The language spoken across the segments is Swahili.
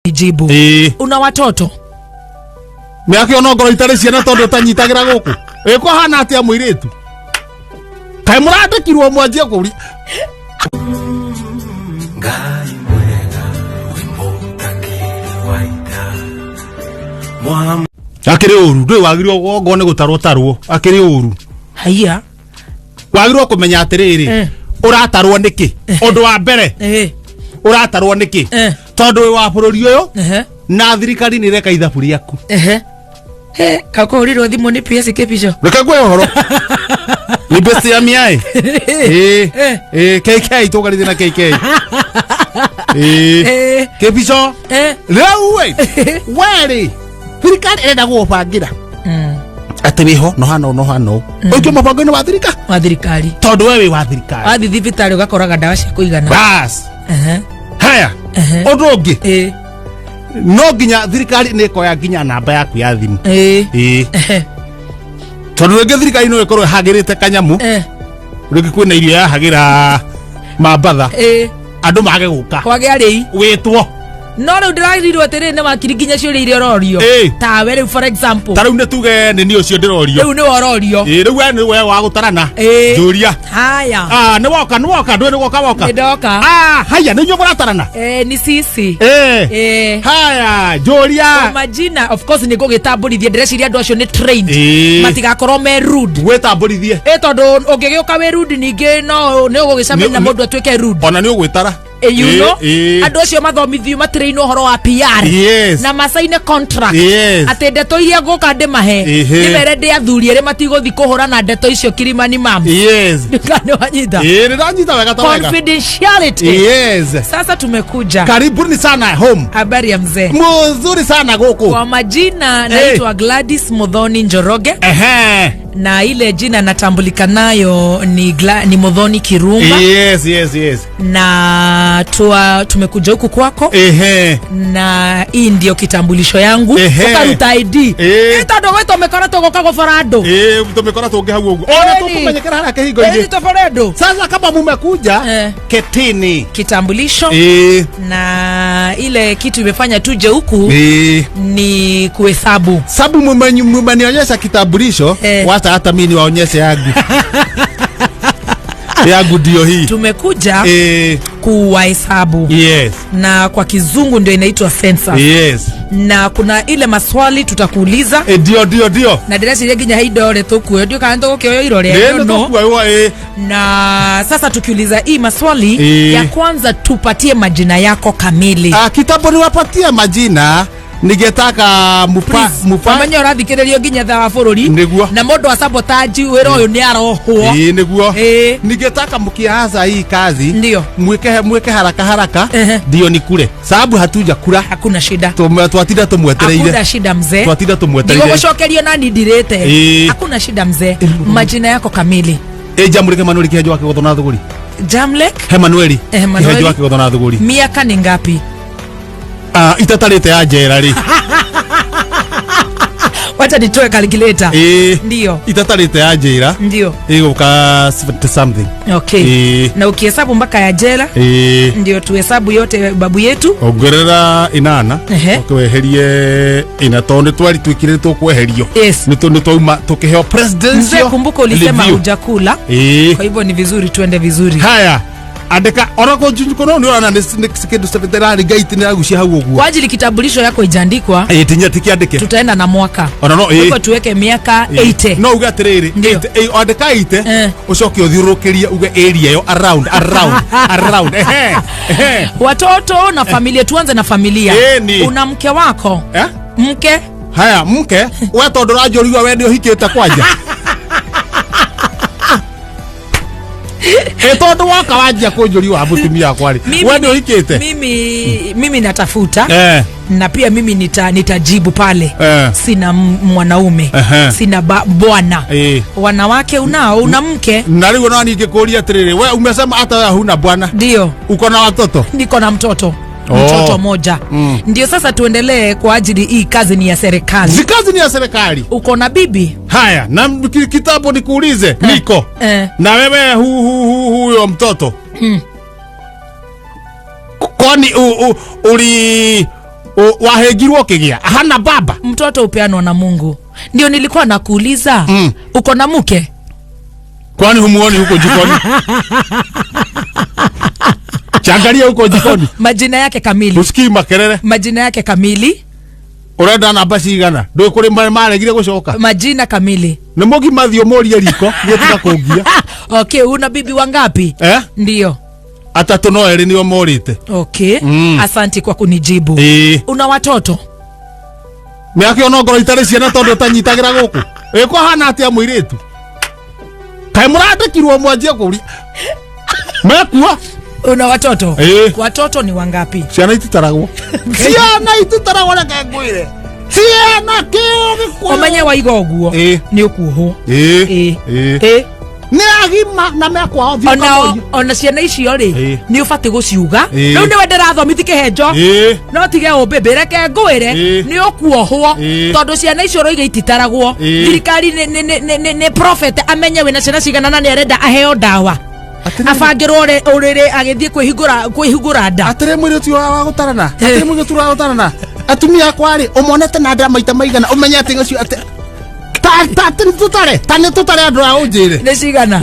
Nijibu. Una watoto? Miaka ono ngoro itare ciana tondu tanyitagira guku. Eko hana atia muiretu. Kai murade kirwo mwanjia kuri. Ngai mwega wimbo tangiri waita. Akiri uru ndui wagirwo ngone gutarwo akiri uru. Haiya. Wagirwo kumenya atiriri. Uratarwo niki? Undu wa mbere. Uratarwo niki? Tondu wa bururi uyu. Na thirikari ni reka ithabu riaku. Kakurirwo thimu ni PS Kepicho. Reka gwe horo. Ni besti ya miai. KK toka na KK. Kepicho. Leo wait. Where? Thirikari enda gubangira. Atebeho no hano. Ojo mabangano wa thirikari. Tondu wewe wa thirikari. Athi thibitari ugakoraga ndawa cia kuigana. Bas. Haya. Odroge. No ginya thirikari ne ko ya ginya namba yaku ya thimu. Tondu rege thirikari no ikorwo hagirite kanyamu. Rege kwina irio ya hagira mabatha. Andu mage guka. Kwage ari. Witwo. No riu ndiragirirwo atiriri ne makiri ginya ciuria irio rorio. Ta we for example. Tarau ne tuge ni ucio ndirorio. Riu ni wororio. Riu we wa gutarana. Ciuria. Haya. Ni woka ndwe ni woka. Ndoka. Haya ni nyugo ratarana. Ni sisi. Haya, Ciuria. Majina of course ni gugitamburithia ndireciria andu acio ni trained. Matigakorwo me rude. Gwitamburithie. Tondu ungigiuka we rude ningi no ni ugugicamia na mundu atuike rude. Ona ni ugwitara. You know, andu acio mathomithio matirĩinwo horo wa PR. Na masaine contract. Ate ndeto iria guka ndimahe ni mere ndi athuri ere matigothi kuhurana ndeto icio Kilimani mam. Ndikane wanyita. Ndanyita wega ta wega. Confidentiality. Sasa tumekuja. Karibuni sana home. Habari ya mzee. Mzuri sana guku. Kwa majina naitwa Gladys Muthoni Njoroge. Na ile jina natambulika nayo ni Muthoni Kirumba. Na tumekuja huku kwako. Na hii ndio kitambulisho yangu. Ukaruta ID. Tondu we tumekora tugoka goforado. Tumekora tunge hau uguo. Ona tukumenyekera haraka higo ije. Toforado. Sasa kama mumekuja ketini kitambulisho. Na ile kitu imefanya tuje huku ni kuhesabu. Sabu mmenionyesha kitambulisho. Hata mimi niwaonyeshe yangu. Yangu ndio hii. Tumekuja kuwahesabu. Na kwa kizungu ndio inaitwa census. Na kuna ile maswali tutakuuliza. Ndio. Na direct ginya hidore tukuyo ndio kanto gukioyo irore no. Na sasa tukiuliza hii maswali ya kwanza tupatie majina yako kamili. Kitabu niwapatie majina. Nigetaka mupa manya urathikiririo ginya tha wa bururi na mundu wa sabotage wira uyu ni arohwo niguo nigetaka mukianza hii kazi ndio mweke haraka ndio nikule sababu hatuja kula hakuna shida twatinda tumwetereire hakuna shida mzee twatinda tumwetereire ndio gushokerio nani ndirete hakuna shida mzee majina yako kamili Jamlek Emmanuel Kihenjo wake gothona thuguri Jamlek Emmanuel Kihenjo wake gothona thuguri miaka ni ngapi itatarite ya jera ri wacha nitoe calculator ndio itatarite ya jera ndio iguka 70 something na ukihesabu mpaka ya jera ndio tuhesabu yote babu yetu ongerera inana okweherie ina tonde twali twikire tukweherio ni twauma tukiheo presidential kumbuka ulisema hujakula kwa hivyo ni vizuri tuende vizuri haya andika orako junjukono ni ona nisikidu secretary gate ni agushia hau oguo kwa ajili kitambulisho yako ijaandikwa tinya tikiandike tutaenda na mwaka kwa tuweke miaka 80 no uga tiriri andika 80 ucoke uthiurukiria uga area yo around watoto na familia tuanze na familia una mke wako mke haya mke wewe tondu rajoriwa wewe ndio hikite kwanja tondu waka wajia kunjuri wa mutumia kwali wewe ndio hikite mimi natafuta na pia mimi nitajibu pale sina mwanaume sina bwana wanawake una mke na leo nani ingekuria tiriri wewe umesema hata wewe huna bwana ndio uko na watoto niko na mtoto moja ndio sasa tuendelee kwa ajili hii kazi ni ya serikali kazi ni ya serikali uko na bibi haya na kitabu nikuulize niko na wewe huyo mtoto kwani wahegirwo kigia hana baba. Mtoto upeanwa na Mungu. Ndio nilikuwa nakuuliza, uko na mke? Kwani humuoni huko jikoni? Changalia huko jikoni. Majina yake kamili. Usikii makerere. Majina yake kamili. Urenda namba cigana? Ndå kå rä maregire gå coka. Majina kamili. Nä må gi mathio morie riko nä tiga kå ngia. Okay, una bibi wangapi? Ndio. Atatu no eri nio morite. Okay. Asanti kwa kunijibu. Una watoto? Nä akä ona ngoro itarä ciana tondå tanyitagä ra gå kå. Ä kwa hana atä a må irä tu. Kaä må randäkirwo mwanjie kå ria. Mekua. Una watoto? Watoto ni wangapi? Ciana ititaragwo. Ciana ititaragwo reke ngwire. Ciana kiugi kwa. Omenye wa igoguo. Ni ukuho. Ni agima na mekwa othio. Ona ciana icio ri ni ubati guciuga. Riu ni wendera thomithi Kihenjo. No tige ubebe reke ngwire ni ukuohwo tondu ciana icio roiga ititaragwo. Thirikari ni prophet amenye wina ciana cigana na ni arenda aheo dawa. Afangirwo urire agithie kwihingura nda. Atire mwiri tu wa gutarana. Atire mwiri tu wa gutarana. Atumia kwari umonete na nda maita maigana umenye ati ngacio ati tutare andu a unjire. Ni cigana?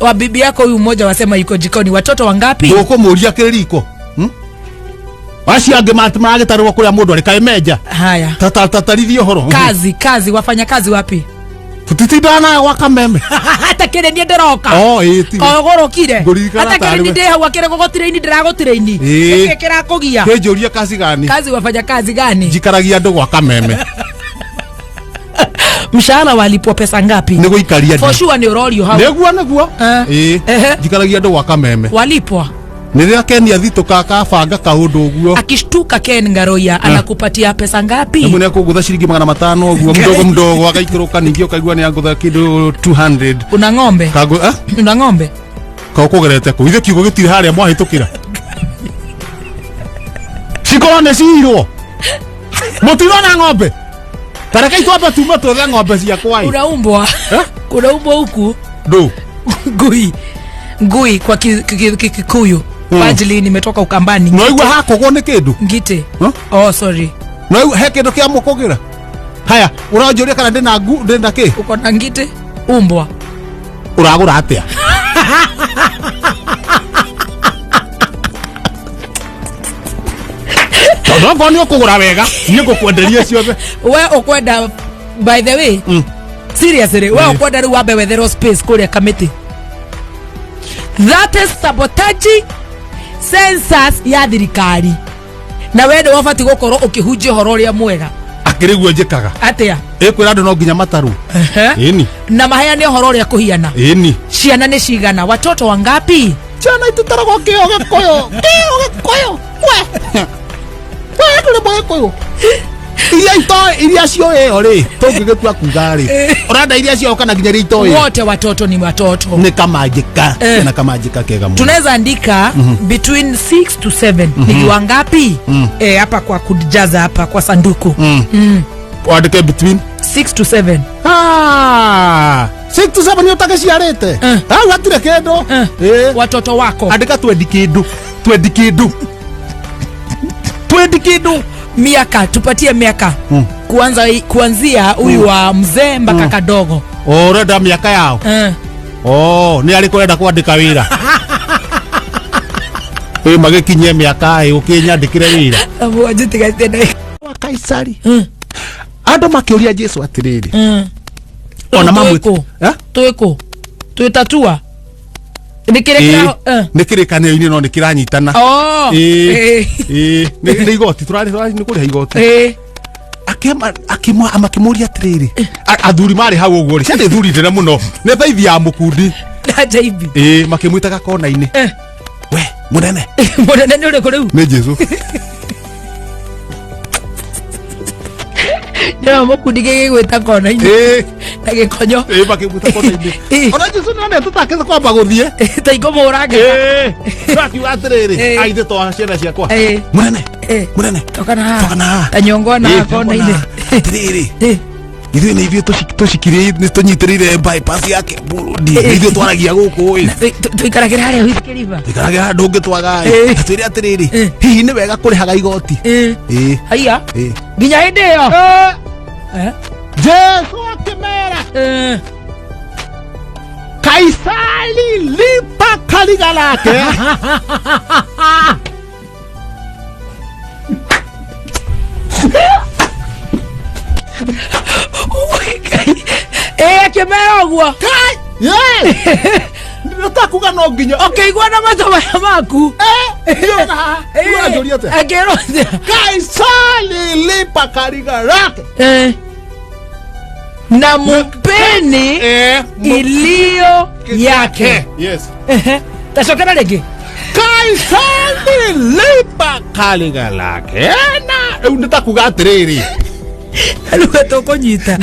Wa bibi yako huyu mmoja wasema yuko jikoni. Watoto wangapi? Ndukumuria kiriko. Waci ange maragitarwo kuria mundu ari kae menja. Haya. Tatarithio horo. Kazi wafanya kazi wapi? Tutitindana wakameme. Hata kile ni nderoka. Iti. Ogorokire. Hata kile ni ndeha wakire gogotire-ini ndiragotire-ini. Ekekera kugia. Kenjuria kazi gani? Kazi wafanya kazi gani? Jikaragia andu wakameme. Mshahara walipwa pesa ngapi? Ni guikaria. For sure ni urorio hau. Neguo. Jikaragia andu wakameme. Walipwa. Niria Ken athito banga kaundu uguo. Akishtuka Ken Ngaroya anakupatia pesa ngapi? Hebu ni kugutha shilingi 500 uguo mdogo agaikirũka ningĩ ukaigua ni angutha kindu 200. Una ng'ombe? Una ng'ombe? Kaukugerete ku ithe kiugo gitire haria mwahitukira. Cikoro cirwo. Mutirona ng'ombe. Tareka itwamba tuma twethe ng'ombe cia kwai. Unaumbwa. Unaumbwa huku? Ndo. Ngui kwa Kikuyu. Bajili nimetoka Ukambani. Noigwa hakogwo ni kindu. Ngite. Sorry. Noigwa he kindu kia mukugira. Haya, uranjuria kana ndina ki? Uko na ngite? Umbwa. Uragura atia? Tongo ni ukugura wega, ni ngukwenderia ciothe. We ukwenda by the way. Seriously, we ukwenda ri wambe wethero space kuria kamiti. That is sabotage census ya thirikari. Na wende wafati gukorwo ukihunjia horo ria mwega. Akiriguo njikaga. Atia? Kwira andu no nginya mataru. Ini. Na maheane horo ria kuhiana. Ini. Ciana ni cigana? Watoto wangapi? Ciana itutaragwo kioge koyo. We. We tuli boye koyo. Iria cio eo ri tungigitua kuga ri uranda iria cio kana nginya ri itoe wote watoto ni watoto ni kamanjika na kamanjika kega muno. Tunaweza andika between 6 to 7 ni wangapi hapa kwa kujaza hapa kwa sanduku andike between 6 to 7 6 to 7 ni utake ciarete watire kendo watoto wako andika 20 kindu miaka tupatie miaka kuanzia huyu wa mzee mpaka kadogo. Urenda miaka yao? Ni ari kwenda kwandika wira. Magikinye miaka ukinyandikire wira. Amwajitigaitena wa Kaisari. Andu makiuria Jesu atiriri. Ona mamwiko. Twitatua. Nikirikaniro-ini no nikiranyitana. Ni igoti turari ni kuri igoti. Akimuria atiriri. Athuri mari hau uguo ri. Ciande thuri ndene muno. Ne thaithi ya mukundi. Jaibi. Makimwitaga kona-ini. We, munene. Munene ni uri kuriu? Ni Jesu. Ya mukundi gigwita kona-ini. Na gikonyo. Makimwita kona-ini. Ona Jesu none tutakeza kwamba guthie. Taiko murage. Raki watiriri. Aithe to ciana ciakwa. Munene. Tokana. Tanyongwa na kona-ini. Atiriri. ithuĩ nĩ ithuĩ tũcikire nĩ tũnyitĩrĩire bypass ya Burundi nĩ ithuĩ twaragia gũkũ tũikaragĩra harĩa Whiskey-River tũikaragĩra ndũngĩtwaga twĩre atĩrĩrĩ hihi nĩ wega kũrĩhaga igoti haiya nginya hĩndĩ ĩyo Jesu akĩmera Kaisari lipa kariga lake akĩmera ũguo nĩtakuga no nginya ũkĩigua na matũ maya maku Kaisari lipa kariga lake na mpeni iliyo yake. Yes. Tacokera rĩngĩ Kaisari lipa kariga lake na nĩtakuga atĩrĩrĩ rĩu tũkũnyita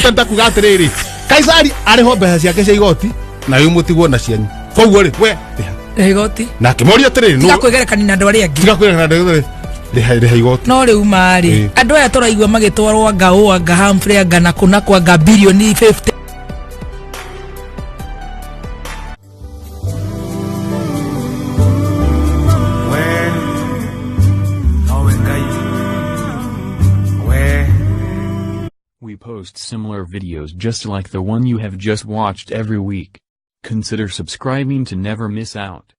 nĩtakuga atĩrĩrĩ Kaisari arĩho mbeca ciake cia igoti na rĩu mũtigwo na cianyu koguo rĩ we igoti na akĩmoria atĩrĩrĩ tiga kwĩgerekania na andũ arĩa angĩ tiga kwĩgerekania na andũ arĩa rĩha igoti no rĩu marĩ andũ aya tũraigua magĩtwarwo anga Humphrey anga na kuna kwa anga bilioni 50 We post similar videos just like the one you have just watched every week. Consider subscribing to never miss out.